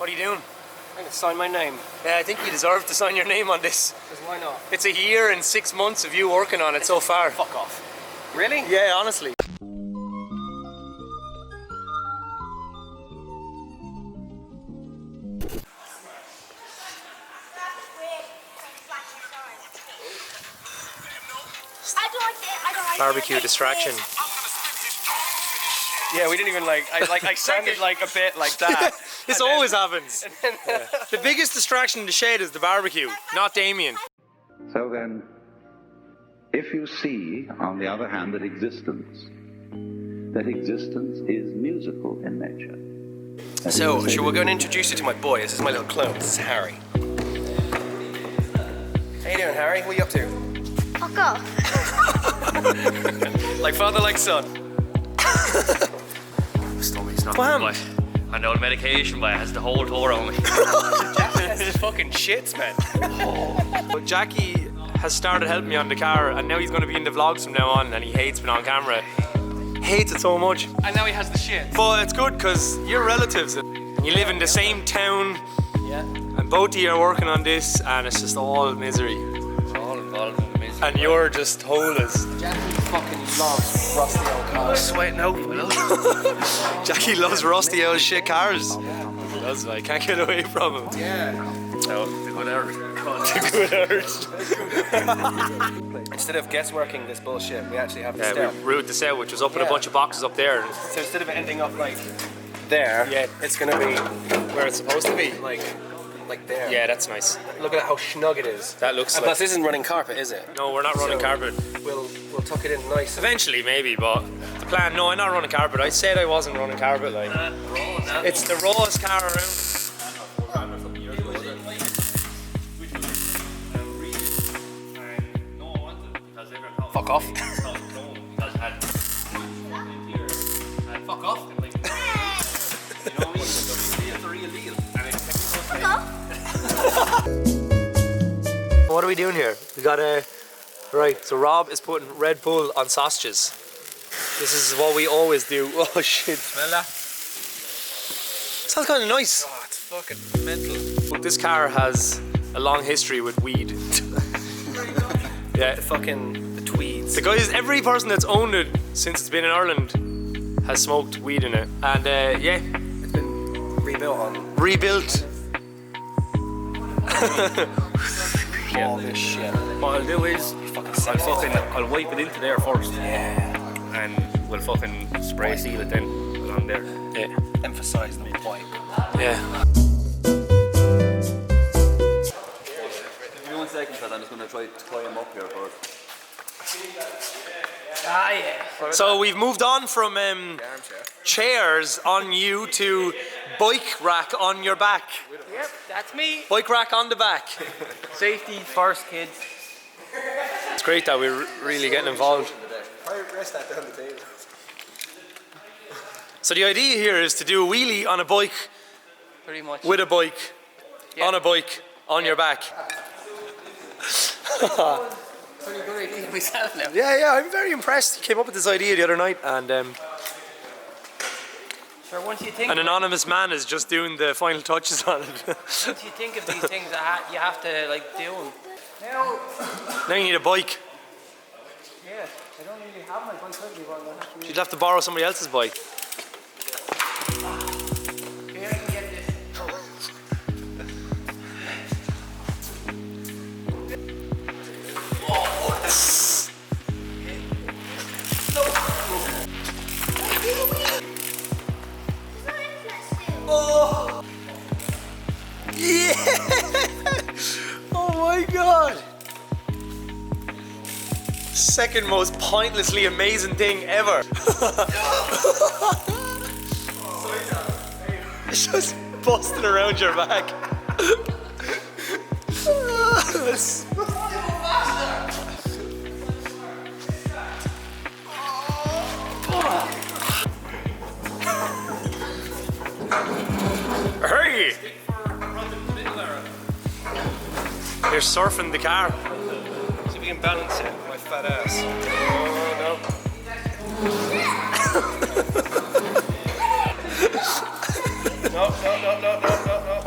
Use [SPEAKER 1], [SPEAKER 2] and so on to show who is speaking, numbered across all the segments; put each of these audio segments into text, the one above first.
[SPEAKER 1] What are you doing?
[SPEAKER 2] I'm going to sign my name.
[SPEAKER 1] Yeah, I think you deserve to sign your name on this.
[SPEAKER 2] Because why not?
[SPEAKER 1] It's a year and 6 months of you working on it so far.
[SPEAKER 2] Fuck off. Really?
[SPEAKER 1] Yeah, honestly. Barbecue distraction.
[SPEAKER 2] Yeah, we didn't even I sounded like a bit like that.
[SPEAKER 1] This always happens. Yeah. The biggest distraction in the shed is the barbecue, not Damien.
[SPEAKER 3] So then, if you see, on the other hand, that existence is musical in nature.
[SPEAKER 2] So, we're going to introduce you to my boy. This is my little clone. This is Harry. How you doing, Harry? What are you up to?
[SPEAKER 4] Fuck off.
[SPEAKER 2] Like father, like son.
[SPEAKER 5] Stomach's not
[SPEAKER 1] Wham.
[SPEAKER 5] good, boy. I'm on medication, but it has the whole tour on me.
[SPEAKER 2] That's fucking shits, man.
[SPEAKER 1] But Jackie has started helping me on the car, and now he's going to be in the vlogs from now on, and he hates being on camera. Hates it so much.
[SPEAKER 2] And now he has the shit.
[SPEAKER 1] But it's good because you're relatives and you live in the same town.
[SPEAKER 2] Yeah.
[SPEAKER 1] And both of you are working on this, and it's just all misery.
[SPEAKER 5] We're all involved in the misery.
[SPEAKER 1] And you're just holeless.
[SPEAKER 2] Jackie fucking loves rusty old cars.
[SPEAKER 5] Sweating out, will
[SPEAKER 1] Jackie loves rusty old shit cars. That's why I can't get away from him.
[SPEAKER 2] Yeah.
[SPEAKER 5] So, the good earth.
[SPEAKER 1] Good urge.
[SPEAKER 2] Instead of guessworking this bullshit, we actually have the
[SPEAKER 1] Yeah,
[SPEAKER 2] stem.
[SPEAKER 1] we routed this out, which was up in a
[SPEAKER 2] Yeah.
[SPEAKER 1] bunch of boxes up there.
[SPEAKER 2] So instead of it ending up like there,
[SPEAKER 1] Yeah.
[SPEAKER 2] it's gonna be
[SPEAKER 1] Where it's supposed to be.
[SPEAKER 2] like there.
[SPEAKER 1] Yeah, that's nice.
[SPEAKER 2] Look at how snug it is.
[SPEAKER 1] That looks
[SPEAKER 2] And
[SPEAKER 1] like...
[SPEAKER 2] plus, this isn't running carpet, is it?
[SPEAKER 1] No, we're not running
[SPEAKER 2] So-
[SPEAKER 1] carpet.
[SPEAKER 2] We'll tuck it in nice.
[SPEAKER 1] Eventually, maybe, but the plan... No, I'm not running carpet. I said I wasn't running carpet, like... It's the rawest car around.
[SPEAKER 2] Fuck off.
[SPEAKER 5] Fuck off.
[SPEAKER 1] What are we doing here? We got a... Right, so Rob is putting Red Bull on sausages. This is what we always do. Oh shit.
[SPEAKER 5] Smell that?
[SPEAKER 1] Sounds kind of nice.
[SPEAKER 5] Oh, it's fucking mental.
[SPEAKER 1] This car has a long history with weed. Yeah.
[SPEAKER 2] The tweeds.
[SPEAKER 1] The guys, every person that's owned it since it's been in Ireland has smoked weed in it. And yeah.
[SPEAKER 2] It's been rebuilt on
[SPEAKER 1] Rebuilt.
[SPEAKER 2] all this shit.
[SPEAKER 5] What I'll do is, I'll wipe it into there first.
[SPEAKER 2] Yeah.
[SPEAKER 5] And we'll fucking spray seal it then along there.
[SPEAKER 1] Yeah.
[SPEAKER 2] Emphasize the white.
[SPEAKER 1] Yeah.
[SPEAKER 6] Give me 1 second, because I'm just going to try to tie him up here first.
[SPEAKER 2] Ah, yeah.
[SPEAKER 1] So we've moved on from chairs on you to bike rack on your back.
[SPEAKER 2] Yep, that's me.
[SPEAKER 1] Bike rack on the back.
[SPEAKER 2] Safety first, kids.
[SPEAKER 1] It's great that we're really getting involved.
[SPEAKER 2] Rest that down the table.
[SPEAKER 1] So the idea here is to do a wheelie on a bike,
[SPEAKER 2] Pretty much.
[SPEAKER 1] with a bike, on a bike, on your back.
[SPEAKER 2] Pretty good idea myself now.
[SPEAKER 1] Yeah, I'm very impressed. He came up with this idea the other night, and
[SPEAKER 2] Sure, once you think
[SPEAKER 1] an anonymous man is just doing the final touches on it.
[SPEAKER 2] once you think of these things that you have to like do them. Now,
[SPEAKER 1] Now you need a bike.
[SPEAKER 2] yeah, I don't really have my bike with me, but I'll have to
[SPEAKER 1] You'd have to borrow somebody else's bike.
[SPEAKER 2] Here, I can get this.
[SPEAKER 1] Oh! Yeah! Oh my god! Second most pointlessly amazing thing ever. It's just busting around your back. Hey! You're surfing the car.
[SPEAKER 2] See if we can balance it with my fat ass. Oh, no. No.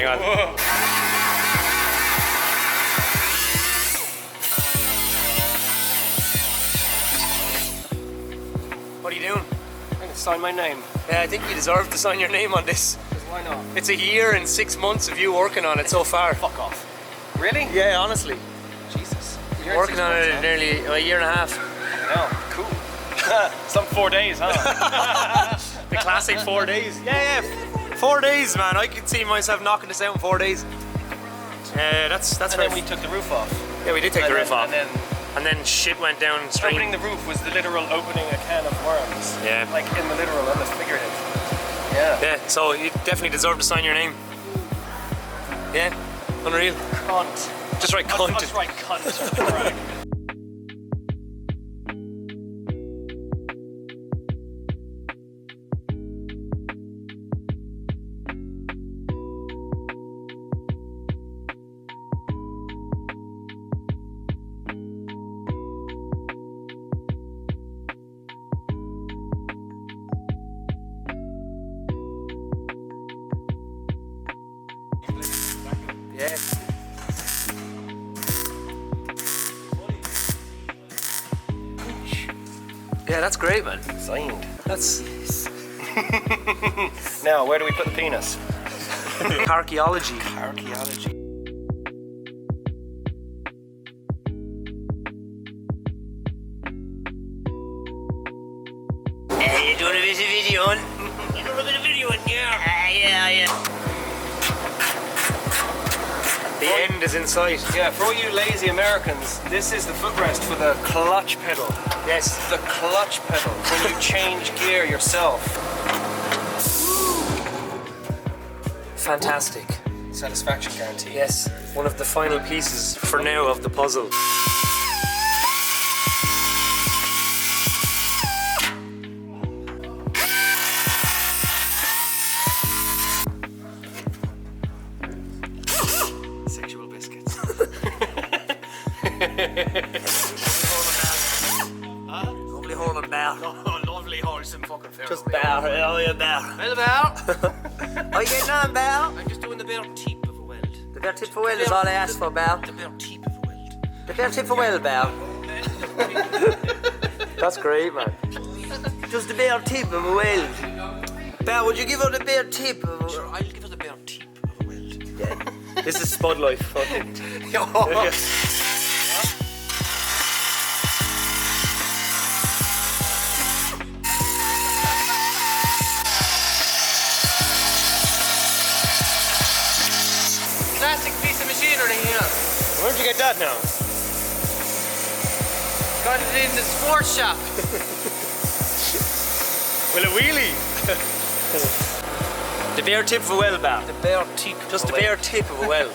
[SPEAKER 1] Hang on. What are you doing?
[SPEAKER 2] I'm gonna sign my name.
[SPEAKER 1] Yeah, I think you deserve to sign your name on this.
[SPEAKER 2] Why not?
[SPEAKER 1] It's a year and 6 months of you working on it so far.
[SPEAKER 2] Fuck off. Really?
[SPEAKER 1] Yeah, honestly.
[SPEAKER 2] Jesus.
[SPEAKER 1] Working on it nearly a year and a half.
[SPEAKER 2] No, cool. Some 4 days, huh?
[SPEAKER 1] The classic 4 days. Yeah, 4 days, man. I could see myself knocking this out in 4 days. That's
[SPEAKER 2] And
[SPEAKER 1] right.
[SPEAKER 2] then we took the roof off.
[SPEAKER 1] Yeah, we did take the roof off.
[SPEAKER 2] And then
[SPEAKER 1] And then shit went downstream.
[SPEAKER 2] opening the roof was the literal opening a can of worms.
[SPEAKER 1] Yeah.
[SPEAKER 2] Like in the literal and the figurative. Yeah.
[SPEAKER 1] Yeah, so you definitely deserve to sign your name. Yeah, unreal.
[SPEAKER 2] Cunt.
[SPEAKER 1] Just write cunt.
[SPEAKER 2] Just write cunt. Right.
[SPEAKER 1] Yeah. Yeah, that's great, man.
[SPEAKER 2] Signed.
[SPEAKER 1] That's
[SPEAKER 2] Now, where do we put the penis?
[SPEAKER 1] archaeology.
[SPEAKER 2] Archaeology.
[SPEAKER 1] Hey, you doing a bit of video on? You doing a bit of video on? Yeah. The end is in sight.
[SPEAKER 2] Yeah, for all you lazy Americans, this is the footrest for the clutch pedal.
[SPEAKER 1] Yes.
[SPEAKER 2] The clutch pedal, when you change gear yourself.
[SPEAKER 1] Fantastic.
[SPEAKER 2] Satisfaction guarantee.
[SPEAKER 1] Yes, one of the final pieces for now of the puzzle.
[SPEAKER 2] Sexual biscuits.
[SPEAKER 1] Lovely hole and bear.
[SPEAKER 2] Oh, lovely horse and fucking fair.
[SPEAKER 1] Just bear. Oh, yeah, bear.
[SPEAKER 2] Hello, Bear.
[SPEAKER 1] How you getting on, bear?
[SPEAKER 2] I'm just doing the bare tip of a weld.
[SPEAKER 1] The bear tip for well is all I asked for, bear.
[SPEAKER 2] The bare tip of a weld.
[SPEAKER 1] The bear tip for well, bear. That's great, man. Just the bare tip of a weld. Bear, would you give her the bare tip of a
[SPEAKER 2] Sure, I'll give her the bare tip of a weld.
[SPEAKER 1] Yeah. This is Spud Life, fucking.
[SPEAKER 2] Classic piece of machinery here.
[SPEAKER 1] Where'd you get that now?
[SPEAKER 2] Got it in the sports shop.
[SPEAKER 1] Will it wheelie? The bare tip of a well, bear.
[SPEAKER 2] The bare tip.
[SPEAKER 1] Just the bare tip of a well.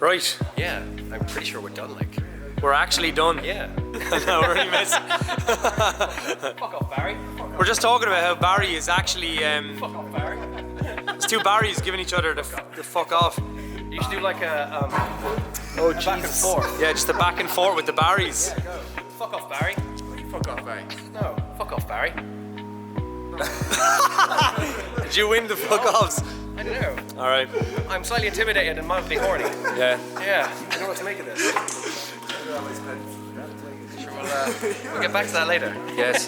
[SPEAKER 1] Right,
[SPEAKER 2] Yeah, I'm pretty sure we're done. Like.
[SPEAKER 1] we're actually done.
[SPEAKER 2] Yeah.
[SPEAKER 1] No, we're really messing.
[SPEAKER 2] Fuck off, Barry.
[SPEAKER 1] We're just talking about how Barry is actually.
[SPEAKER 2] Fuck off, Barry.
[SPEAKER 1] There's two Barrys giving each other the fuck off.
[SPEAKER 2] You should do like a
[SPEAKER 1] Oh,
[SPEAKER 2] back and forth.
[SPEAKER 1] Yeah, just a back and forth with the Barrys.
[SPEAKER 2] Fuck off, Barry. Fuck off, Barry. No, fuck off, Barry.
[SPEAKER 1] Did you win the fuck offs?
[SPEAKER 2] I don't know.
[SPEAKER 1] Alright.
[SPEAKER 2] I'm slightly intimidated and mildly horny.
[SPEAKER 1] Yeah.
[SPEAKER 2] Yeah, I don't know what to make of this. Sure, we'll get back to that later.
[SPEAKER 1] Yes.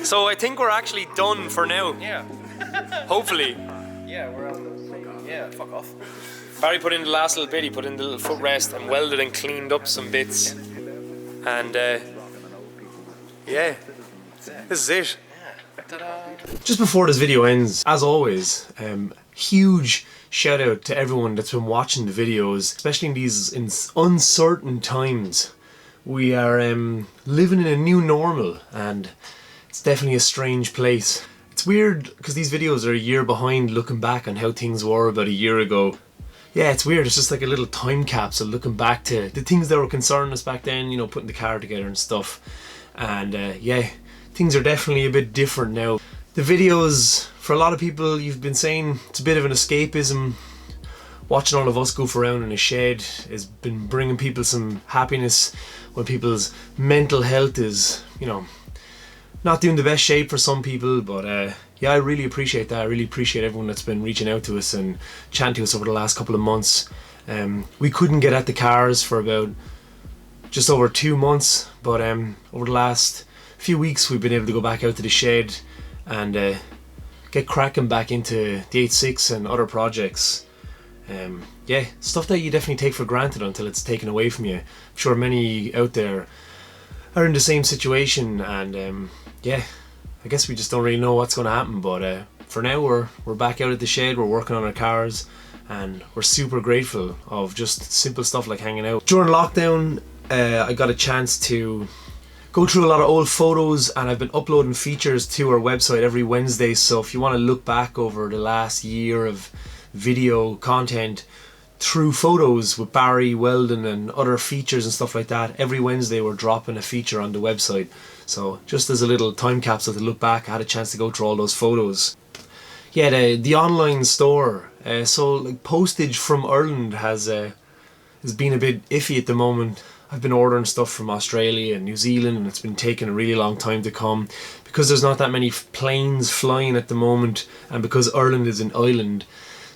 [SPEAKER 1] So I think we're actually done for now.
[SPEAKER 2] Yeah.
[SPEAKER 1] Hopefully.
[SPEAKER 2] Yeah, we're on the. Yeah, fuck off.
[SPEAKER 1] Barry put in the last little bit, he put in the little footrest and welded and cleaned up some bits. And yeah, this is it. Just before this video ends, as always, huge shout out to everyone that's been watching the videos, especially in these uncertain times. We are living in a new normal and it's definitely a strange place. It's weird because these videos are a year behind looking back on how things were about a year ago. Yeah, it's weird. It's just like a little time capsule looking back to the things that were concerning us back then, you know, putting the car together and stuff. And yeah, things are definitely a bit different now. The videos, for a lot of people, you've been saying it's a bit of an escapism. watching all of us goof around in a shed has been bringing people some happiness when people's mental health is, you know, not doing the best shape for some people. But yeah, I really appreciate that. I really appreciate everyone that's been reaching out to us and chatting to us over the last couple of months. We couldn't get at the cars for about just over 2 months, but over the last few weeks we've been able to go back out to the shed and get cracking back into the 8.6 and other projects. Yeah, stuff that you definitely take for granted until it's taken away from you. I'm sure many out there are in the same situation, and yeah, I guess we just don't really know what's going to happen. But for now, we're back out at the shed. We're working on our cars, and we're super grateful of just simple stuff like hanging out. During lockdown, I got a chance to go through a lot of old photos, and I've been uploading features to our website every Wednesday. So if you want to look back over the last year of video content through photos with Barry, Weldon and other features and stuff like that, every Wednesday we're dropping a feature on the website. So just as a little time capsule to look back, I had a chance to go through all those photos. Yeah, the online store, so like postage from Ireland has been a bit iffy at the moment. I've been ordering stuff from Australia and New Zealand, and it's been taking a really long time to come because there's not that many planes flying at the moment, and because Ireland is an island,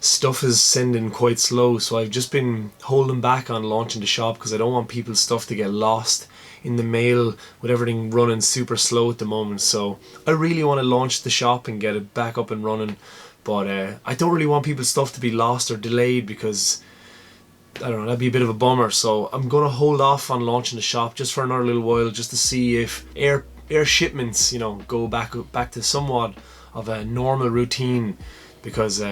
[SPEAKER 1] stuff is sending quite slow. So I've just been holding back on launching the shop because I don't want people's stuff to get lost in the mail with everything running super slow at the moment. So I really want to launch the shop and get it back up and running, but I don't really want people's stuff to be lost or delayed because I don't know, that'd be a bit of a bummer. So I'm gonna hold off on launching the shop just for another little while, just to see if air shipments, you know, go back to somewhat of a normal routine, because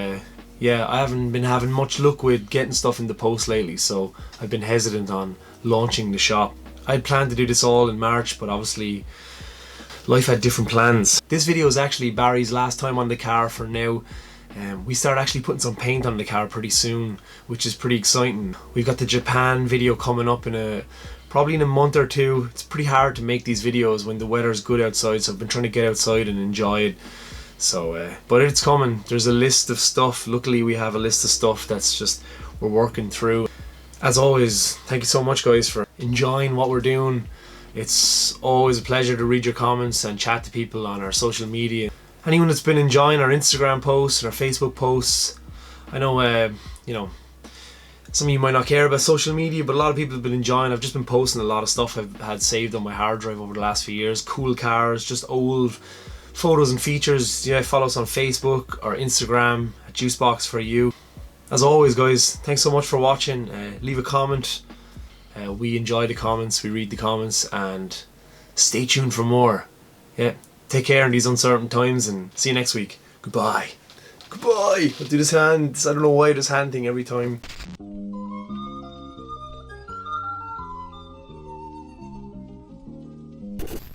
[SPEAKER 1] yeah, I haven't been having much luck with getting stuff in the post lately, so I've been hesitant on launching the shop. I'd planned to do this all in March, but obviously life had different plans. This video is actually Barry's last time on the car for now. We start actually putting some paint on the car pretty soon, which is pretty exciting. We've got the Japan video coming up probably in a month or two. It's pretty hard to make these videos when the weather's good outside, so I've been trying to get outside and enjoy it. So, but it's coming. There's a list of stuff. Luckily we have a list of stuff that's just we're working through. As always, thank you so much guys for enjoying what we're doing. It's always a pleasure to read your comments and chat to people on our social media. Anyone that's been enjoying our Instagram posts and our Facebook posts, I know you know, some of you might not care about social media, but a lot of people have been enjoying. I've just been posting a lot of stuff I've had saved on my hard drive over the last few years. Cool cars, just old photos and features. Yeah, follow us on Facebook or Instagram at juiceboxforyou. As always guys, thanks so much for watching. Leave a comment. We enjoy the comments, we read the comments, and stay tuned for more. Yeah, take care in these uncertain times, and see you next week. Goodbye. Goodbye. I'll do this hand. I don't know why this hand thing every time.